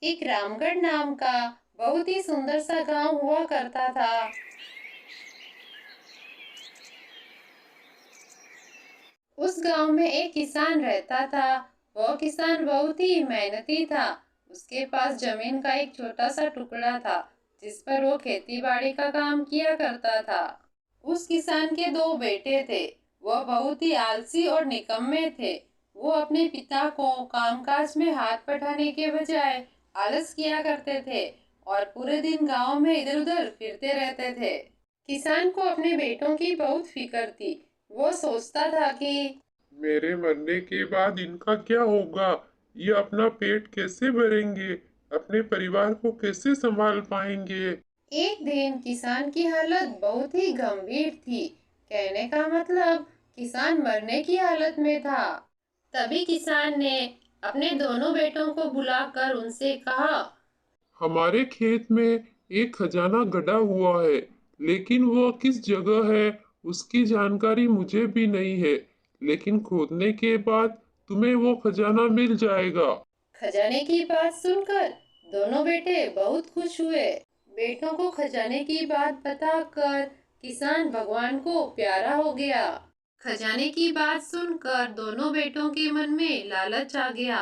एक रामगढ़ नाम का बहुत ही सुंदर सा गांव हुआ करता था। उस गांव में एक किसान रहता था। वह किसान बहुत ही मेहनती था। उसके पास जमीन का एक छोटा सा टुकड़ा था, जिस पर वो खेती बाड़ी का काम किया करता था। उस किसान के दो बेटे थे। वह बहुत ही आलसी और निकम्मे थे। वो अपने पिता को कामकाज में हाथ बटाने के बजाय आलस किया करते थे और पूरे दिन गांव में इधर उधर फिरते रहते थे। किसान को अपने बेटों की बहुत फिक्र थी। वो सोचता था कि मेरे मरने के बाद इनका क्या होगा? ये अपना पेट कैसे भरेंगे? अपने परिवार को कैसे संभाल पाएंगे? एक दिन किसान की हालत बहुत ही गंभीर थी। कहने का मतलब, किसान मरने की हालत में था। तभी किसान ने अपने दोनों बेटों को बुलाकर उनसे कहा। हमारे खेत में एक खजाना गड़ा हुआ है, लेकिन वो किस जगह है उसकी जानकारी मुझे भी नहीं है। लेकिन खोदने के बाद तुम्हें वो खजाना मिल जाएगा। खजाने की बात सुनकर दोनों बेटे बहुत खुश हुए। बेटों को खजाने की बात बताकर किसान भगवान को प्यारा हो गया। खजाने की बात सुनकर दोनों बेटों के मन में लालच आ गया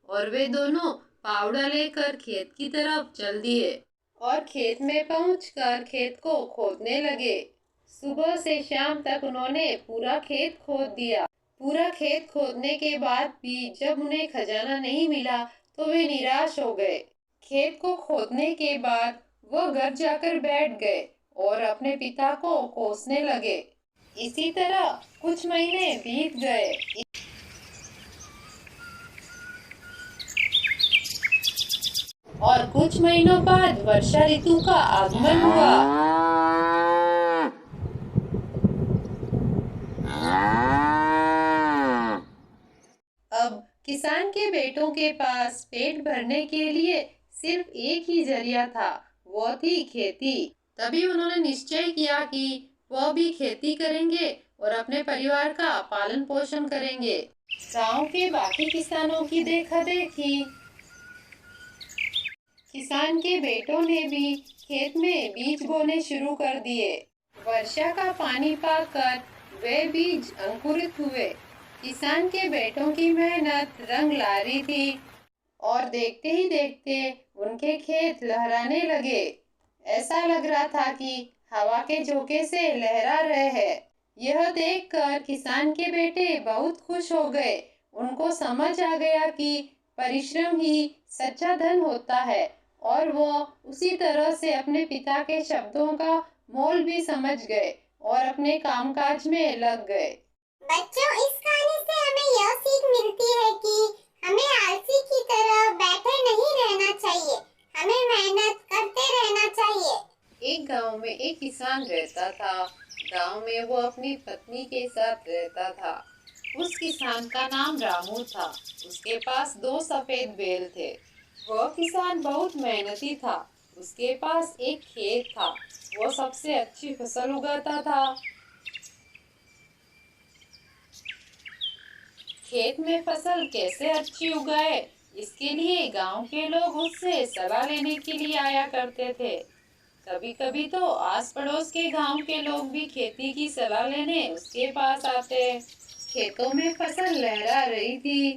और वे दोनों फावड़ा लेकर खेत की तरफ चल दिए और खेत में पहुंचकर खेत को खोदने लगे। सुबह से शाम तक उन्होंने पूरा खेत खोद दिया। पूरा खेत खोदने के बाद भी जब उन्हें खजाना नहीं मिला तो वे निराश हो गए। खेत को खोदने के बाद वह घर जाकर बैठ गए और अपने पिता को कोसने लगे। इसी तरह कुछ महीने बीत गए और कुछ महीनों बाद वर्षा ऋतु का आगमन हुआ। अब किसान के बेटों के पास पेट भरने के लिए सिर्फ एक ही जरिया था, वो थी खेती। तभी उन्होंने निश्चय किया कि वह भी खेती करेंगे और अपने परिवार का पालन पोषण करेंगे। गांव के बाकी किसानों की देखा देखी किसान के बेटों ने भी खेत में बीज बोने शुरू कर दिए। वर्षा का पानी पाकर वे बीज अंकुरित हुए। किसान के बेटों की मेहनत रंग ला रही थी और देखते ही देखते उनके खेत लहराने लगे। ऐसा लग रहा था कि हवा के झोंके से लहरा रहे हैं। यह देखकर किसान के बेटे बहुत खुश हो गए। उनको समझ आ गया कि परिश्रम ही सच्चा धन होता है और वो उसी तरह से अपने पिता के शब्दों का मोल भी समझ गए और अपने कामकाज में लग गए। बच्चों, इस कहानी से हमें यह सीख मिलती है कि हमें आलसी की तरह बैठे नहीं रहना चाहिए। हमें मेहनत करते रहना चाहिए। एक गांव में एक किसान रहता था। गांव में वो अपनी पत्नी के साथ रहता था। उस किसान का नाम रामू था। उसके पास दो सफेद बैल थे। वह किसान बहुत मेहनती था। उसके पास एक खेत था। वो सबसे अच्छी फसल उगाता था। खेत में फसल कैसे अच्छी उगाए, इसके लिए गांव के लोग उससे सलाह लेने के लिए आया करते थे। कभी कभी तो आस पड़ोस के गांव के लोग भी खेती की सलाह लेने उसके पास आते। खेतों में फसल लहरा रही थी।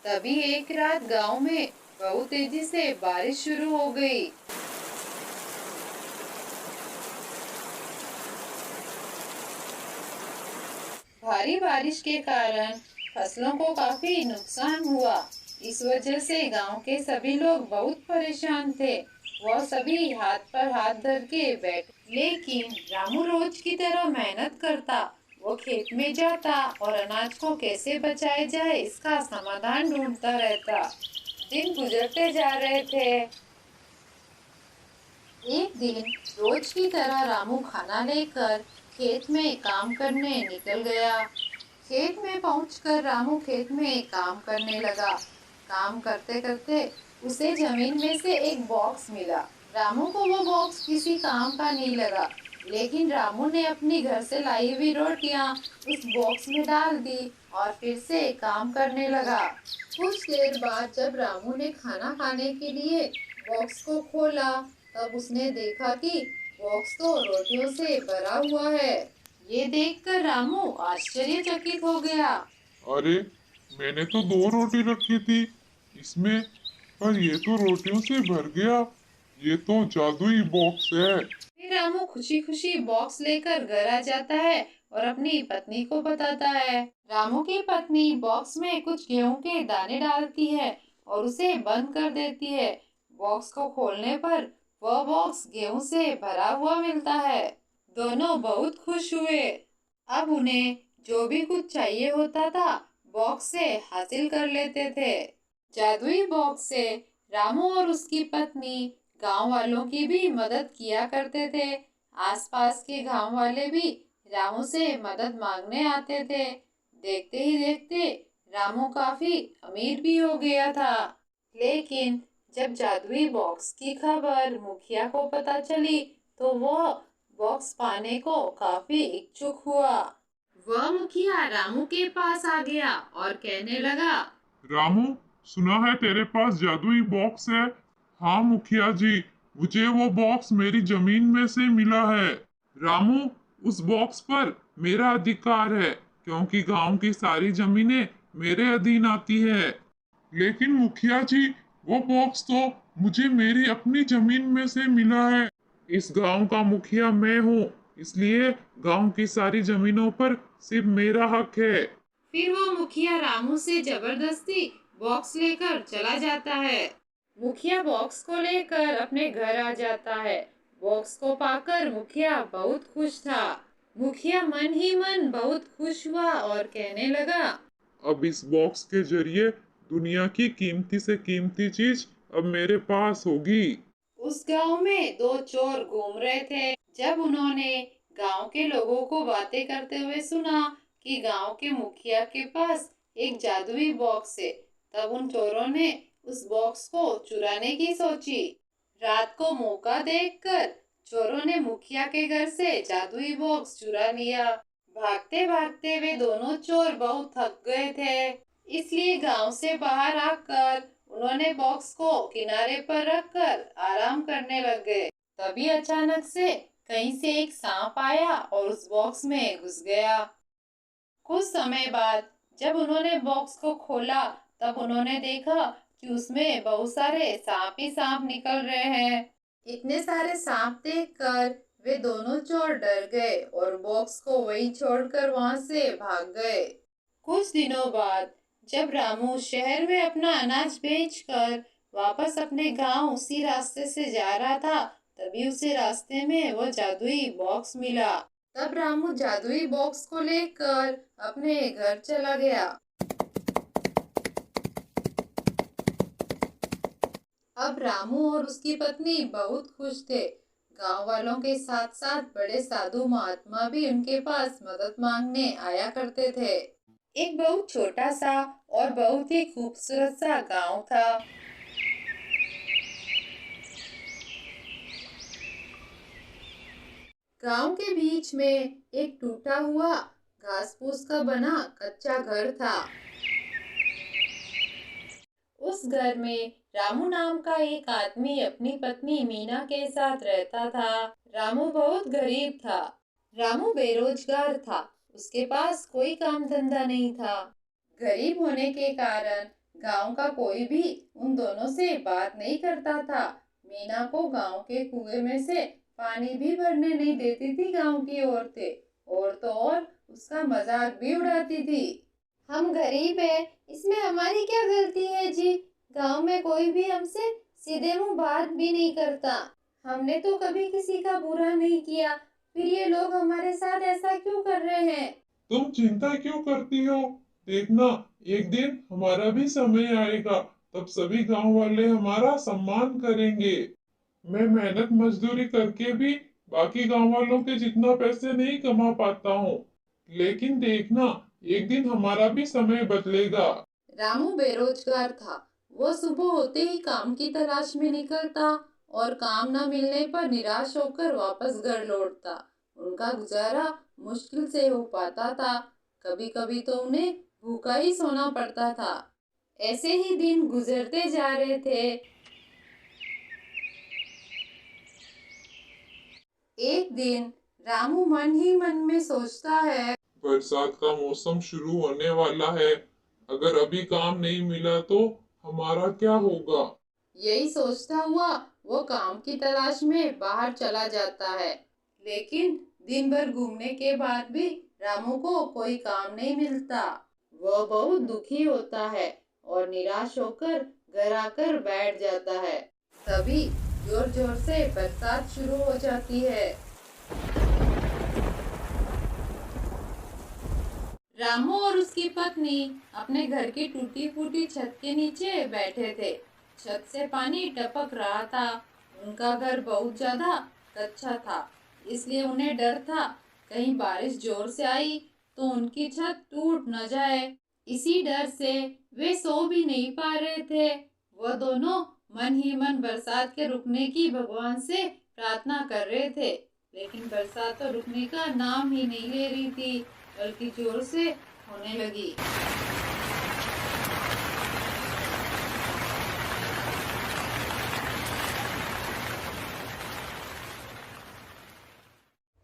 तभी एक रात गांव में बहुत तेजी से बारिश शुरू हो गई। भारी बारिश के कारण फसलों को काफी नुकसान हुआ। इस वजह से गांव के सभी लोग बहुत परेशान थे। वह सभी हाथ पर हाथ धर के बैठे। लेकिन रामू रोज की तरह मेहनत करता। वो खेत में जाता और अनाज को कैसे बचाया जाए इसका समाधान ढूंढता रहता। दिन गुजरते जा रहे थे। एक दिन रोज की तरह रामू खाना लेकर खेत में काम करने निकल गया। खेत में पहुंचकर रामू खेत में काम करने लगा। काम करते करते उसे जमीन में से एक बॉक्स मिला। रामू को वो बॉक्स किसी काम का नहीं लगा, लेकिन रामू ने अपनी घर से लाई हुई रोटियां उस बॉक्स में डाल दी और फिर से काम करने लगा। कुछ देर बाद जब रामू ने खाना खाने के लिए बॉक्स को खोला, तब उसने देखा कि बॉक्स तो रोटियों से भरा हुआ है। ये देखकर रामू आश्चर्यचकित हो गया। अरे, मैंने तो 2 रोटी रखी थी इसमें, पर ये तो रोटियों से भर गया। ये तो जादुई बॉक्स है। फिर रामू खुशी खुशी बॉक्स लेकर घर आ जाता है और अपनी पत्नी को बताता है। रामू की पत्नी बॉक्स में कुछ गेहूं के दाने डालती है और उसे बंद कर देती है। बॉक्स को खोलने पर वह बॉक्स गेहूं से भरा हुआ मिलता है। दोनों बहुत खुश हुए। अब उन्हें जो भी कुछ चाहिए होता था बॉक्स से हासिल कर लेते थे। जादुई बॉक्स से रामू और उसकी पत्नी गांव वालों की भी मदद किया करते थे। आसपास के गांव वाले भी रामू से मदद मांगने आते थे। देखते ही देखते रामू काफी अमीर भी हो गया था। लेकिन जब जादुई बॉक्स की खबर मुखिया को पता चली, तो वह बॉक्स पाने को काफी इच्छुक हुआ। वह मुखिया रामू के पास आ गया और कहने लगा, रामू, सुना है तेरे पास जादुई बॉक्स है। हाँ मुखिया जी, मुझे वो बॉक्स मेरी जमीन में से मिला है। रामू, उस बॉक्स पर मेरा अधिकार है, क्योंकि गांव की सारी जमीनें मेरे अधीन आती है। लेकिन मुखिया जी, वो बॉक्स तो मुझे मेरी अपनी जमीन में से मिला है। इस गांव का मुखिया मैं हूँ, इसलिए गांव की सारी जमीनों पर सिर्फ मेरा हक है। फिर वो मुखिया रामू से जबरदस्ती बॉक्स लेकर चला जाता है। मुखिया बॉक्स को लेकर अपने घर आ जाता है। बॉक्स को पाकर मुखिया बहुत खुश था। मुखिया मन ही मन बहुत खुश हुआ और कहने लगा, अब इस बॉक्स के जरिए दुनिया की कीमती से कीमती चीज अब मेरे पास होगी। उस गांव में दो चोर घूम रहे थे। जब उन्होंने गांव के लोगों को बातें करते हुए सुना कि गांव के मुखिया के पास एक जादुई बॉक्स है, तब उन चोरों ने उस बॉक्स को चुराने की सोची। रात को मौका देखकर चोरों ने मुखिया के घर से जादुई बॉक्स चुरा लिया। भागते भागते वे दोनों चोर बहुत थक गए थे, इसलिए गांव से बाहर आकर उन्होंने बॉक्स को किनारे पर रखकर आराम करने लग गए। तभी अचानक से कहीं से एक सांप आया और उस बॉक्स में घुस गया। कुछ समय बाद जब उन्होंने बॉक्स को खोला, तब उन्होंने देखा कि उसमें बहुत सारे सांप ही सांप निकल रहे हैं। इतने सारे सांप देखकर वे दोनों चोर डर गए और बॉक्स को वहीं छोड़कर वहां से भाग गए। कुछ दिनों बाद जब रामू शहर में अपना अनाज बेचकर वापस अपने गांव उसी रास्ते से जा रहा था, तभी उसे रास्ते में वो जादुई बॉक्स मिला। तब रामू जादुई बॉक्स को लेकर अपने घर चला गया। अब रामू और उसकी पत्नी बहुत खुश थे। गांव वालों के साथ साथ बड़े साधु महात्मा भी उनके पास मदद मांगने आया करते थे। एक बहुत छोटा सा और बहुत ही खूबसूरत सा गांव था। गांव के बीच में एक टूटा हुआ घास फूस का बना कच्चा घर था। उस घर में रामू नाम का एक आदमी अपनी पत्नी मीना के साथ रहता था। रामू बहुत गरीब था। रामू बेरोजगार था। उसके पास कोई काम धंधा नहीं था। गरीब होने के कारण गांव का कोई भी उन दोनों से बात नहीं करता था। मीना को गांव के कुएं में से पानी भी भरने नहीं देती थी गांव की औरतें। और तो और उसका मजाक भी उड़ाती थी। हम गरीब हैं, इसमें हमारी क्या गलती है जी? गांव में कोई भी हमसे सीधे मुंह बात भी नहीं करता। हमने तो कभी किसी का बुरा नहीं किया, फिर ये लोग हमारे साथ ऐसा क्यों कर रहे हैं? तुम चिंता क्यों करती हो? देखना, एक दिन हमारा भी समय आएगा, तब सभी गांव वाले हमारा सम्मान करेंगे। मैं मेहनत मजदूरी करके भी बाकी गांव वालों के जितना पैसे नहीं कमा पाता हूँ, लेकिन देखना, एक दिन हमारा भी समय बदलेगा। रामू बेरोजगार था। वो सुबह होते ही काम की तलाश में निकलता और काम न मिलने पर निराश होकर वापस घर लौटता। उनका गुजारा मुश्किल से हो पाता था। कभी कभी तो उन्हें भूखा ही सोना पड़ता था। ऐसे ही दिन गुजरते जा रहे थे। एक दिन रामू मन ही मन में सोचता है, बरसात का मौसम शुरू होने वाला है। अगर अभी काम नहीं मिला तो हमारा क्या होगा। यही सोचता हुआ वो काम की तलाश में बाहर चला जाता है। लेकिन दिन भर घूमने के बाद भी रामू को कोई काम नहीं मिलता। वह बहुत दुखी होता है और निराश होकर घर आकर बैठ जाता है। तभी जोर जोर से बरसात शुरू हो जाती है। रामू और उसकी पत्नी अपने घर की टूटी फूटी छत के नीचे बैठे थे। छत से पानी टपक रहा था। उनका घर बहुत ज्यादा कच्चा था, इसलिए उन्हें डर था कहीं बारिश जोर से आई तो उनकी छत टूट न जाए। इसी डर से वे सो भी नहीं पा रहे थे। वह दोनों मन ही मन बरसात के रुकने की भगवान से प्रार्थना कर रहे थे, लेकिन बरसात तो रुकने का नाम ही नहीं ले रही थी, बल्कि जोर से होने लगी।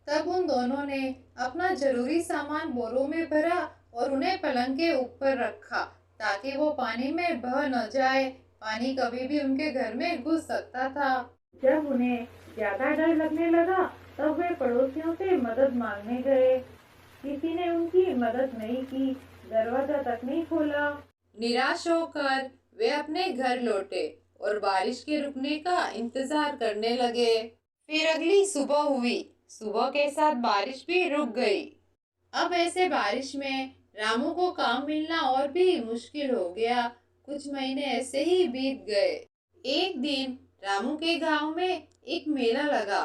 तब उन दोनों ने अपना जरूरी सामान बोरों में भरा और उन्हें पलंग के ऊपर रखा ताकि वो पानी में बह न जाए। पानी कभी भी उनके घर में घुस सकता था। जब उन्हें ज्यादा डर लगने लगा तब वे पड़ोसियों से मदद मांगने गए। किसी ने उनकी मदद नहीं की, दरवाजा तक नहीं खोला। निराश होकर वे अपने घर लौटे और बारिश के रुकने का इंतजार करने लगे। फिर अगली सुबह हुई। सुबह के साथ बारिश भी रुक गई। अब ऐसे बारिश में रामू को काम मिलना और भी मुश्किल हो गया। कुछ महीने ऐसे ही बीत गए। एक दिन रामू के गांव में एक मेला लगा।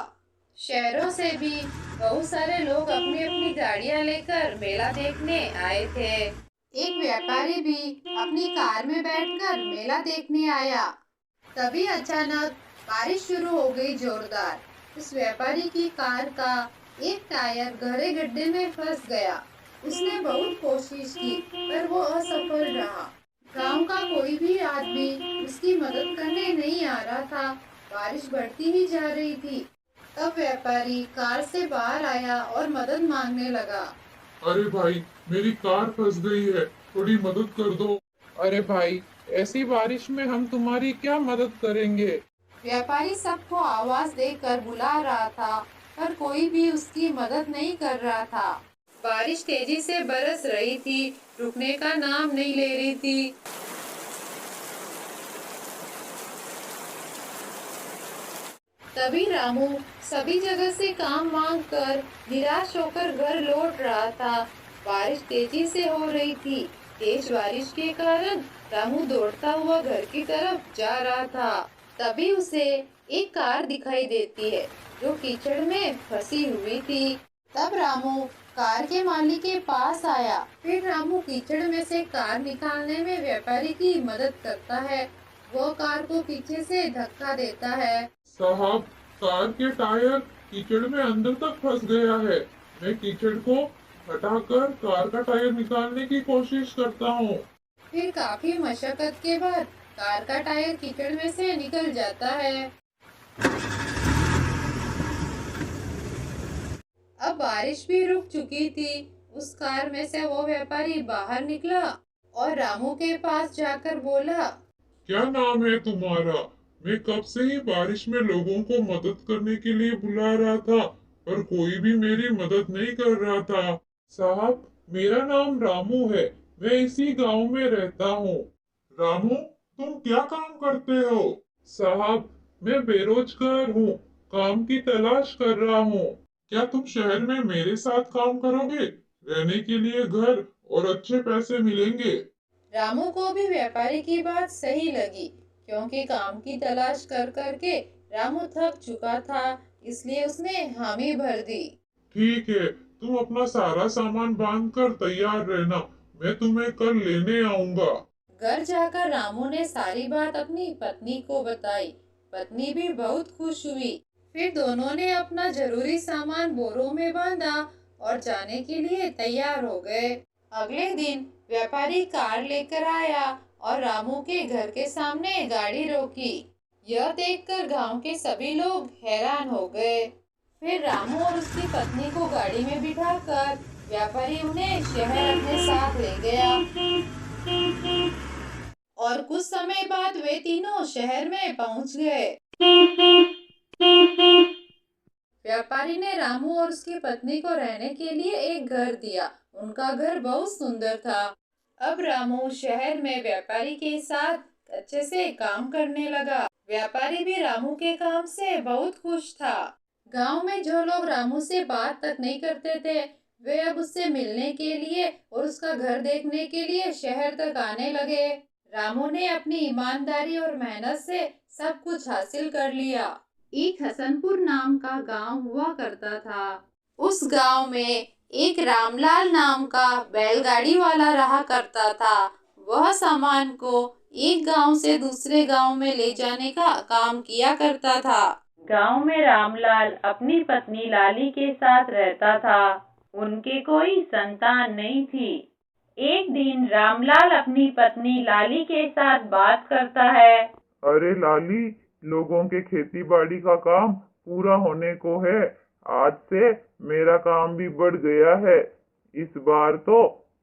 शहरों से भी बहुत सारे लोग अपनी अपनी गाड़ियां लेकर मेला देखने आए थे। एक व्यापारी भी अपनी कार में बैठकर मेला देखने आया। तभी अचानक बारिश शुरू हो गई जोरदार। उस व्यापारी की कार का एक टायर गहरे गड्ढे में फंस गया। उसने बहुत कोशिश की पर वो असफल रहा। गांव का कोई भी आदमी उसकी मदद करने नहीं आ रहा था। बारिश बढ़ती ही जा रही थी। तब व्यापारी कार से बाहर आया और मदद मांगने लगा। अरे भाई, मेरी कार फंस गई है, थोड़ी मदद कर दो। अरे भाई, ऐसी बारिश में हम तुम्हारी क्या मदद करेंगे। व्यापारी सबको आवाज देकर बुला रहा था पर कोई भी उसकी मदद नहीं कर रहा था। बारिश तेजी से बरस रही थी, रुकने का नाम नहीं ले रही थी। तभी रामू सभी जगह से काम मांग कर निराश होकर घर लौट रहा था। बारिश तेजी से हो रही थी। तेज बारिश के कारण रामू दौड़ता हुआ घर की तरफ जा रहा था। तभी उसे एक कार दिखाई देती है जो कीचड़ में फंसी हुई थी। तब रामू कार के मालिक के पास आया। फिर रामू कीचड़ में से कार निकालने में व्यापारी की मदद करता है। वो कार को पीछे से धक्का देता है। साहब, कार के टायर कीचड़ में अंदर तक फंस गया है। मैं कीचड़ को हटाकर कार का टायर निकालने की कोशिश करता हूँ। फिर काफी मशक्कत के बाद कार का टायर कीचड़ में से निकल जाता है। अब बारिश भी रुक चुकी थी। उस कार में से वो व्यापारी बाहर निकला और रामू के पास जाकर बोला, क्या नाम है तुम्हारा? मैं कब से ही बारिश में लोगों को मदद करने के लिए बुला रहा था, पर कोई भी मेरी मदद नहीं कर रहा था। साहब, मेरा नाम रामू है। मैं इसी गांव में रहता हूँ। रामू, तुम क्या काम करते हो? साहब, मैं बेरोजगार हूँ, काम की तलाश कर रहा हूँ। क्या तुम शहर में मेरे साथ काम करोगे? रहने के लिए घर और अच्छे पैसे मिलेंगे। रामू को भी व्यापारी की बात सही लगी, क्योंकि काम की तलाश कर करके रामू थक चुका था, इसलिए उसने हामी भर दी। ठीक है, तुम अपना सारा सामान बांध कर तैयार रहना, मैं तुम्हें कल लेने आऊंगा। घर जाकर रामू ने सारी बात अपनी पत्नी को बताई। पत्नी भी बहुत खुश हुई। फिर दोनों ने अपना जरूरी सामान बोरों में बांधा और जाने के लिए तैयार हो गए। अगले दिन व्यापारी कार लेकर आया और रामू के घर के सामने गाड़ी रोकी। यह देखकर गांव के सभी लोग हैरान हो गए। फिर रामू और उसकी पत्नी को गाड़ी में बिठाकर व्यापारी उन्हें शहर अपने साथ ले गया और कुछ समय बाद वे तीनों शहर में पहुंच गए। व्यापारी ने रामू और उसकी पत्नी को रहने के लिए एक घर दिया। उनका घर बहुत सुंदर था। अब रामू शहर में व्यापारी के साथ अच्छे से काम करने लगा। व्यापारी भी रामू के काम से बहुत खुश था। गांव में जो लोग रामू से बात तक नहीं करते थे, वे अब उससे मिलने के लिए और उसका घर देखने के लिए शहर तक आने लगे। रामू ने अपनी ईमानदारी और मेहनत से सब कुछ हासिल कर लिया। एक हसनपुर नाम का गांव हुआ करता था। उस गांव में एक रामलाल नाम का बैलगाड़ी वाला रहा करता था। वह सामान को एक गांव से दूसरे गांव में ले जाने का काम किया करता था। गांव में रामलाल अपनी पत्नी लाली के साथ रहता था। उनके कोई संतान नहीं थी। एक दिन रामलाल अपनी पत्नी लाली के साथ बात करता है। अरे लाली, लोगों के खेती बाड़ी का काम पूरा होने को है। आज से मेरा काम भी बढ़ गया है। इस बार तो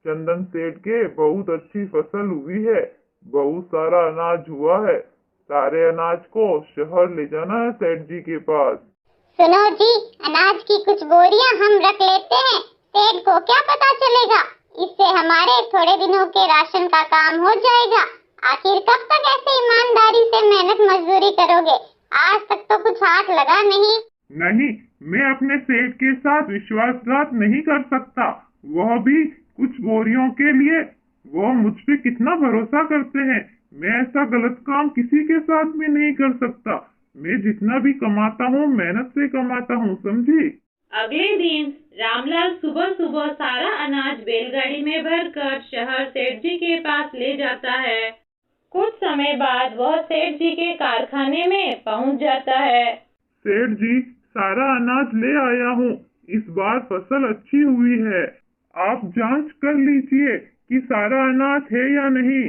चंदन सेठ के बहुत अच्छी फसल हुई है। बहुत सारा अनाज हुआ है। सारे अनाज को शहर ले जाना है सेठ जी के पास। सुनो जी, अनाज की कुछ बोरियां हम रख लेते हैं। सेठ को क्या पता चलेगा? इससे हमारे थोड़े दिनों के राशन का काम हो जाएगा। आखिर कब तक ऐसे ईमानदारी से मेहनत मजदूरी करोगे? आज तक तो कुछ हाथ लगा नहीं। नहीं, मैं अपने सेठ के साथ विश्वासघात नहीं कर सकता। वह भी कुछ बोरियों के लिए। वह मुझ पे कितना भरोसा करते हैं। मैं ऐसा गलत काम किसी के साथ भी नहीं कर सकता। मैं जितना भी कमाता हूँ मेहनत से कमाता हूँ, समझी? अगले दिन रामलाल सुबह सुबह सारा अनाज बैलगाड़ी में भरकर शहर सेठ जी के पास ले जाता है। कुछ समय बाद वह सेठ जी के कारखाने में पहुंच जाता है। सेठ जी, सारा अनाज ले आया हूँ। इस बार फसल अच्छी हुई है। आप जांच कर लीजिए कि सारा अनाज है या नहीं।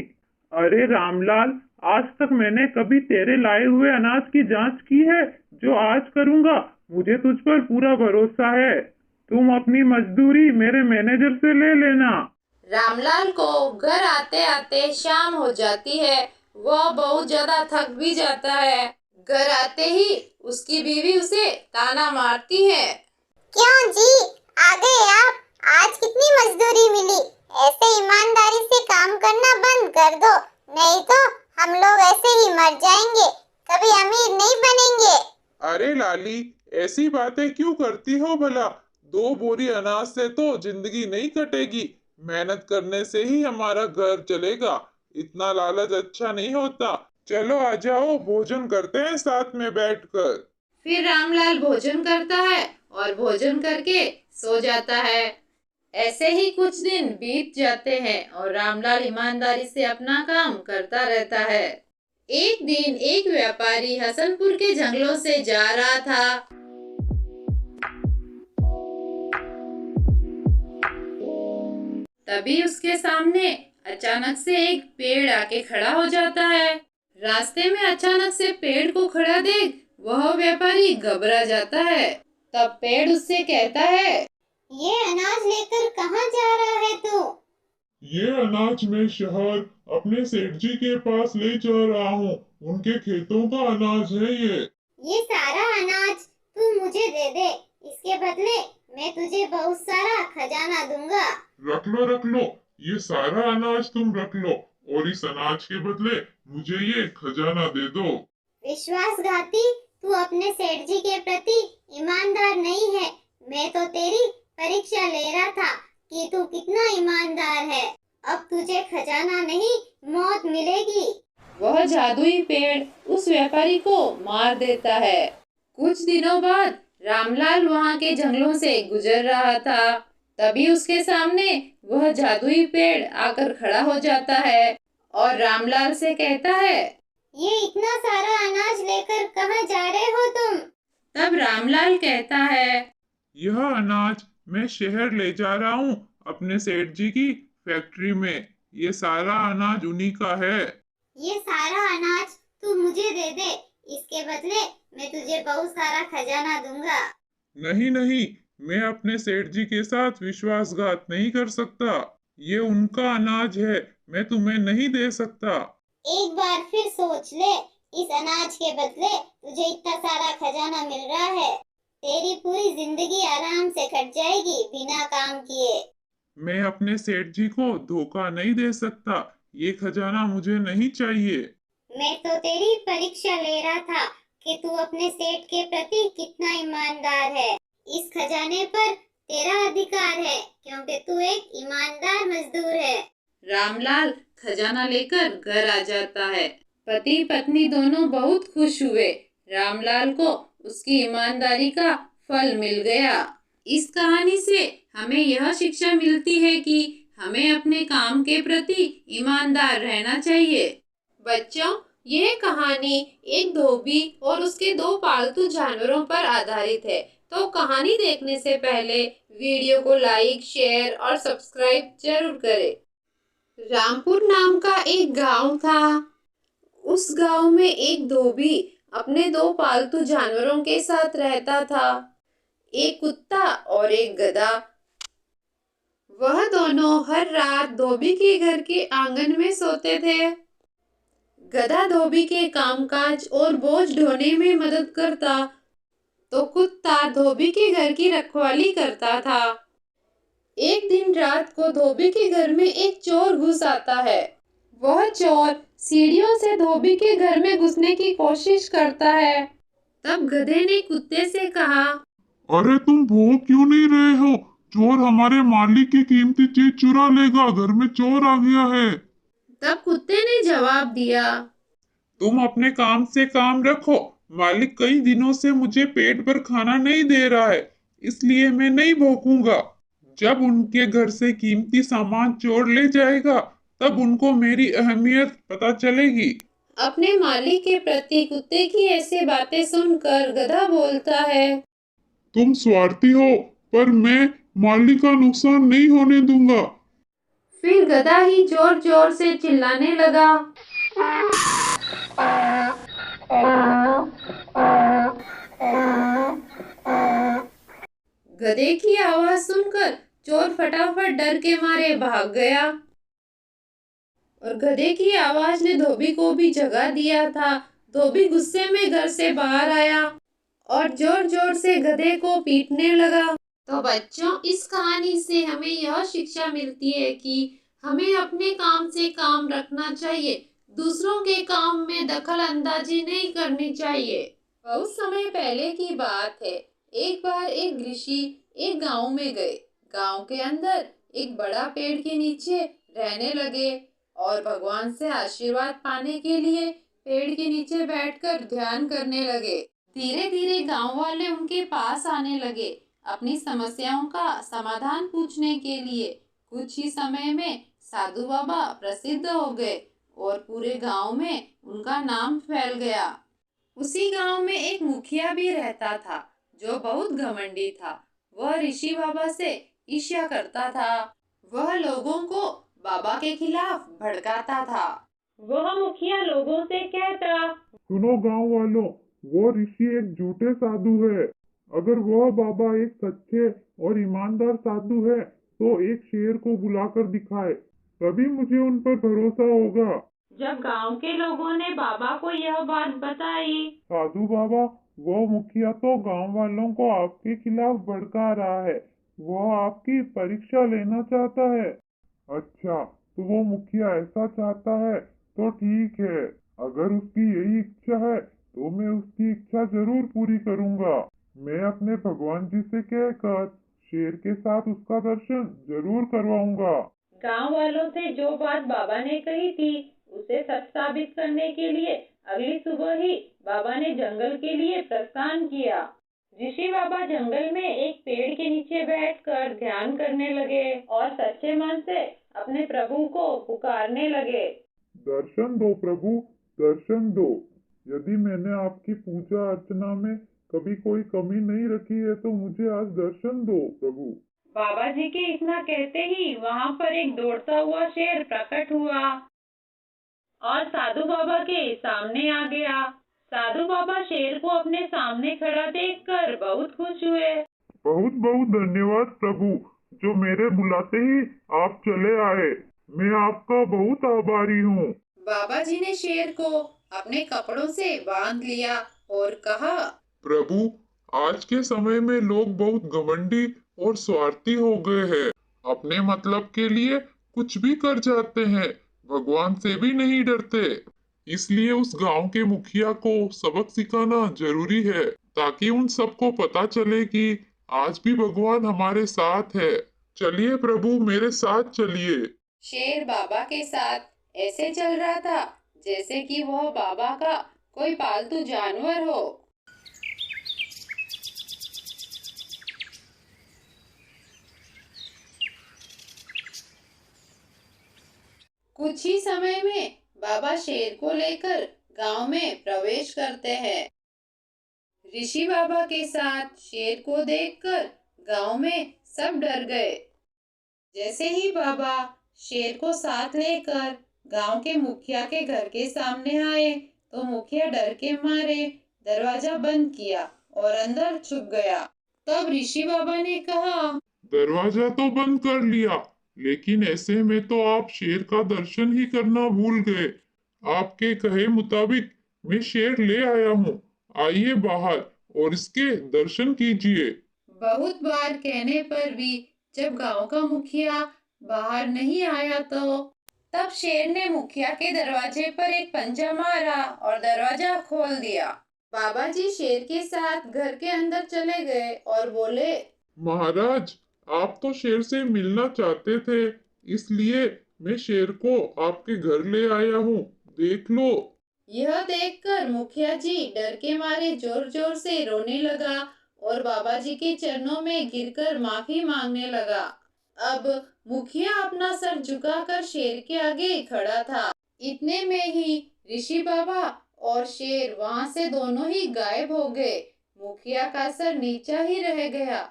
अरे रामलाल, आज तक मैंने कभी तेरे लाए हुए अनाज की जांच की है जो आज करूँगा। मुझे तुझ पर पूरा भरोसा है। तुम अपनी मजदूरी मेरे मैनेजर से ले लेना। रामलाल को घर आते आते शाम हो जाती है। वह बहुत ज्यादा थक भी जाता है। घर आते ही उसकी बीवी उसे ताना मारती है। क्यों जी, आ गए आप? आज कितनी मजदूरी मिली? ऐसे ईमानदारी से काम करना बंद कर दो, नहीं तो हम लोग ऐसे ही मर जाएंगे, कभी अमीर नहीं बनेंगे। अरे लाली, ऐसी बातें क्यों करती हो भला? 2 बोरी अनाज से तो जिंदगी नहीं कटेगी। मेहनत करने से ही हमारा घर चलेगा। इतना लालच अच्छा नहीं होता। चलो आ जाओ, भोजन करते हैं साथ में बैठकर। फिर रामलाल भोजन करता है और भोजन करके सो जाता है। ऐसे ही कुछ दिन बीत जाते हैं और रामलाल ईमानदारी से अपना काम करता रहता है। एक दिन एक व्यापारी हसनपुर के जंगलों से जा रहा था। तभी उसके सामने अचानक से एक पेड़ आके खड़ा हो जाता है। रास्ते में अचानक से पेड़ को खड़ा देख वह व्यापारी घबरा जाता है। तब पेड़ उससे कहता है, ये अनाज लेकर कहाँ जा रहा है तू? ये अनाज मैं शहर अपने सेठ जी के पास ले जा रहा हूँ। उनके खेतों का अनाज है ये सारा अनाज तू मुझे दे दे। इसके बदले मैं तुझे बहुत सारा खजाना दूंगा। रख लो, ये सारा अनाज तुम रख लो और इस अनाज के बदले मुझे ये खजाना दे दो। विश्वासघाती, तू अपने सेठ जी के प्रति ईमानदार नहीं है। मैं तो तेरी परीक्षा ले रहा था कि तू कितना ईमानदार है। अब तुझे खजाना नहीं, मौत मिलेगी। वह जादुई पेड़ उस व्यापारी को मार देता है। कुछ दिनों बाद रामलाल वहाँ के जंगलों से गुजर रहा था। तभी उसके सामने वह जादुई पेड़ आकर खड़ा हो जाता है और रामलाल से कहता है, ये इतना सारा अनाज लेकर कहाँ जा रहे हो तुम? तब रामलाल कहता है, यह अनाज मैं शहर ले जा रहा हूँ अपने सेठ जी की फैक्ट्री में। ये सारा अनाज उन्हीं का है। ये सारा अनाज तू मुझे दे दे, इसके बदले मैं तुझे बहुत सारा खजाना दूंगा। नहीं नहीं, मैं अपने सेठ जी के साथ विश्वासघात नहीं कर सकता। ये उनका अनाज है, मैं तुम्हें नहीं दे सकता। एक बार फिर सोच ले, इस अनाज के बदले तुझे इतना सारा खजाना मिल रहा है, तेरी पूरी जिंदगी आराम से कट जाएगी बिना काम किए। मैं अपने सेठ जी को धोखा नहीं दे सकता। ये खजाना मुझे नहीं चाहिए। मैं तो तेरी परीक्षा ले रहा था कि तू अपने सेठ के प्रति कितना ईमानदार है। इस खजाने पर तेरा अधिकार है क्योंकि तू एक ईमानदार मजदूर है। रामलाल खजाना लेकर घर आ जाता है। पति पत्नी दोनों बहुत खुश हुए। रामलाल को उसकी ईमानदारी का फल मिल गया। इस कहानी से हमें यह शिक्षा मिलती है कि हमें अपने काम के प्रति ईमानदार रहना चाहिए। बच्चों, यह कहानी एक धोबी और उसके दो पालतू जानवरों पर आधारित है। तो कहानी देखने से पहले वीडियो को लाइक, शेयर और सब्सक्राइब जरूर करें। रामपुर नाम का एक गांव था। उस गांव में एक धोबी अपने दो पालतू जानवरों के साथ रहता था, एक कुत्ता और एक गधा। वह दोनों हर रात धोबी के घर के आंगन में सोते थे। गधा धोबी के कामकाज और बोझ ढोने में मदद करता, तो कुत्ता धोबी के घर की रखवाली करता था। एक दिन रात को धोबी के घर में एक चोर घुस आता है। वह चोर सीढ़ियों से धोबी के घर में घुसने की कोशिश करता है। तब गधे ने कुत्ते से कहा, अरे तुम भौंक क्यों नहीं रहे हो? चोर हमारे मालिक की कीमती चीज चुरा लेगा। घर में चोर आ गया है। तब कुत्ते ने जवाब दिया, तुम अपने काम से काम रखो। मालिक कई दिनों से मुझे पेट भर खाना नहीं दे रहा है, इसलिए मैं नहीं भौंकूंगा। जब उनके घर से कीमती सामान चोर ले जाएगा, तब उनको मेरी अहमियत पता चलेगी। अपने मालिक के प्रति कुत्ते की ऐसी बातें सुनकर गधा बोलता है, तुम स्वार्थी हो, पर मैं मालिक का नुकसान नहीं होने दूंगा। फिर गधा ही जोर जोर से चिल्लाने लगा। गधे की आवाज सुनकर चोर फटाफट डर के मारे भाग गया। और गधे की आवाज ने धोबी को भी जगा दिया था। धोबी गुस्से में घर से बाहर आया और जोर जोर से गधे को पीटने लगा। तो बच्चों, इस कहानी से हमें यह शिक्षा मिलती है कि हमें अपने काम से काम रखना चाहिए, दूसरों के काम में दखल अंदाजी नहीं करनी चाहिए। बहुत समय पहले की बात है। एक बार एक ऋषि एक गांव में गए। गांव के अंदर एक बड़ा पेड़ के नीचे रहने लगे और भगवान से आशीर्वाद पाने के लिए पेड़ के नीचे बैठकर ध्यान करने लगे। धीरे धीरे गांव वाले उनके पास आने लगे, अपनी समस्याओं का समाधान पूछने के लिए। कुछ ही समय में साधु बाबा प्रसिद्ध हो गए और पूरे गांव में उनका नाम फैल गया। उसी गांव में एक मुखिया भी रहता था जो बहुत घमंडी था। वह ऋषि बाबा से ईर्ष्या करता था। वह लोगों को बाबा के खिलाफ भड़काता था। वह मुखिया लोगों से कहता, सुनो गांव वालों, वो ऋषि एक झूठे साधु है। अगर वह बाबा एक सच्चे और ईमानदार साधु है, तो एक शेर को बुलाकर दिखाए, तभी मुझे उन पर भरोसा होगा। जब गांव के लोगों ने बाबा को यह बात बताई, साधु बाबा, वो मुखिया तो गांव वालों को आपके खिलाफ भड़का रहा है। वो आपकी परीक्षा लेना चाहता है। अच्छा, तो वो मुखिया ऐसा चाहता है तो ठीक है। अगर उसकी यही इच्छा है तो मैं उसकी इच्छा जरूर पूरी करूंगा। मैं अपने भगवान जी से कहकर शेर के साथ उसका दर्शन जरूर करवाऊंगा। गांव वालों से जो बात बाबा ने कही थी उसे सच साबित करने के लिए अगली सुबह ही बाबा ने जंगल के लिए प्रस्थान किया। ऋषि बाबा जंगल में एक पेड़ के नीचे बैठकर ध्यान करने लगे और सच्चे मन से अपने प्रभु को पुकारने लगे। दर्शन दो प्रभु, दर्शन दो। यदि मैंने आपकी पूजा अर्चना में कभी कोई कमी नहीं रखी है, तो मुझे आज दर्शन दो प्रभु। बाबा जी के इतना कहते ही वहाँ पर एक दौड़ता हुआ शेर प्रकट हुआ और साधु बाबा के सामने आ गया। साधु बाबा शेर को अपने सामने खड़ा देखकर बहुत खुश हुए। बहुत बहुत धन्यवाद प्रभु, जो मेरे बुलाते ही आप चले आए। मैं आपका बहुत आभारी हूँ। बाबा जी ने शेर को अपने कपड़ों से बांध लिया और कहा, प्रभु, आज के समय में लोग बहुत घमंडी और स्वार्थी हो गए हैं। अपने मतलब के लिए कुछ भी कर जाते हैं, भगवान से भी नहीं डरते। इसलिए उस गांव के मुखिया को सबक सिखाना जरूरी है, ताकि उन सबको पता चले कि आज भी भगवान हमारे साथ है। चलिए प्रभु, मेरे साथ चलिए। शेर बाबा के साथ ऐसे चल रहा था जैसे कि वह बाबा का कोई पालतू जानवर हो। कुछ ही समय में बाबा शेर को लेकर गांव में प्रवेश करते हैं। ऋषि बाबा के साथ शेर को देखकर गांव में सब डर गए। जैसे ही बाबा शेर को साथ लेकर गांव के मुखिया के घर के सामने आए, तो मुखिया डर के मारे दरवाजा बंद किया और अंदर छुप गया। तब ऋषि बाबा ने कहा, दरवाजा तो बंद कर लिया, लेकिन ऐसे में तो आप शेर का दर्शन ही करना भूल गए। आपके कहे मुताबिक मैं शेर ले आया हूँ। आइए बाहर और इसके दर्शन कीजिए। बहुत बार कहने पर भी जब गांव का मुखिया बाहर नहीं आया, तो तब शेर ने मुखिया के दरवाजे पर एक पंजा मारा और दरवाजा खोल दिया। बाबा जी शेर के साथ घर के अंदर चले गए और बोले, महाराज, आप तो शेर से मिलना चाहते थे, इसलिए मैं शेर को आपके घर ले आया हूँ। देख लो। यह देखकर मुखिया जी डर के मारे जोर जोर से रोने लगा और बाबा जी के चरणों में गिरकर माफी मांगने लगा। अब मुखिया अपना सर झुकाकर शेर के आगे खड़ा था। इतने में ही ऋषि बाबा और शेर वहां से दोनों ही गायब हो गए। मुखिया का सर नीचा ही रह गया।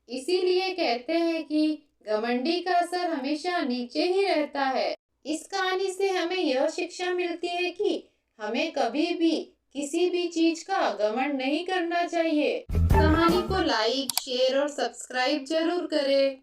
इसीलिए कहते हैं कि घमंडी का सर हमेशा नीचे ही रहता है। इस कहानी से हमें यह शिक्षा मिलती है कि हमें कभी भी किसी भी चीज का घमंड नहीं करना चाहिए। कहानी को लाइक, शेयर और सब्सक्राइब जरूर करें।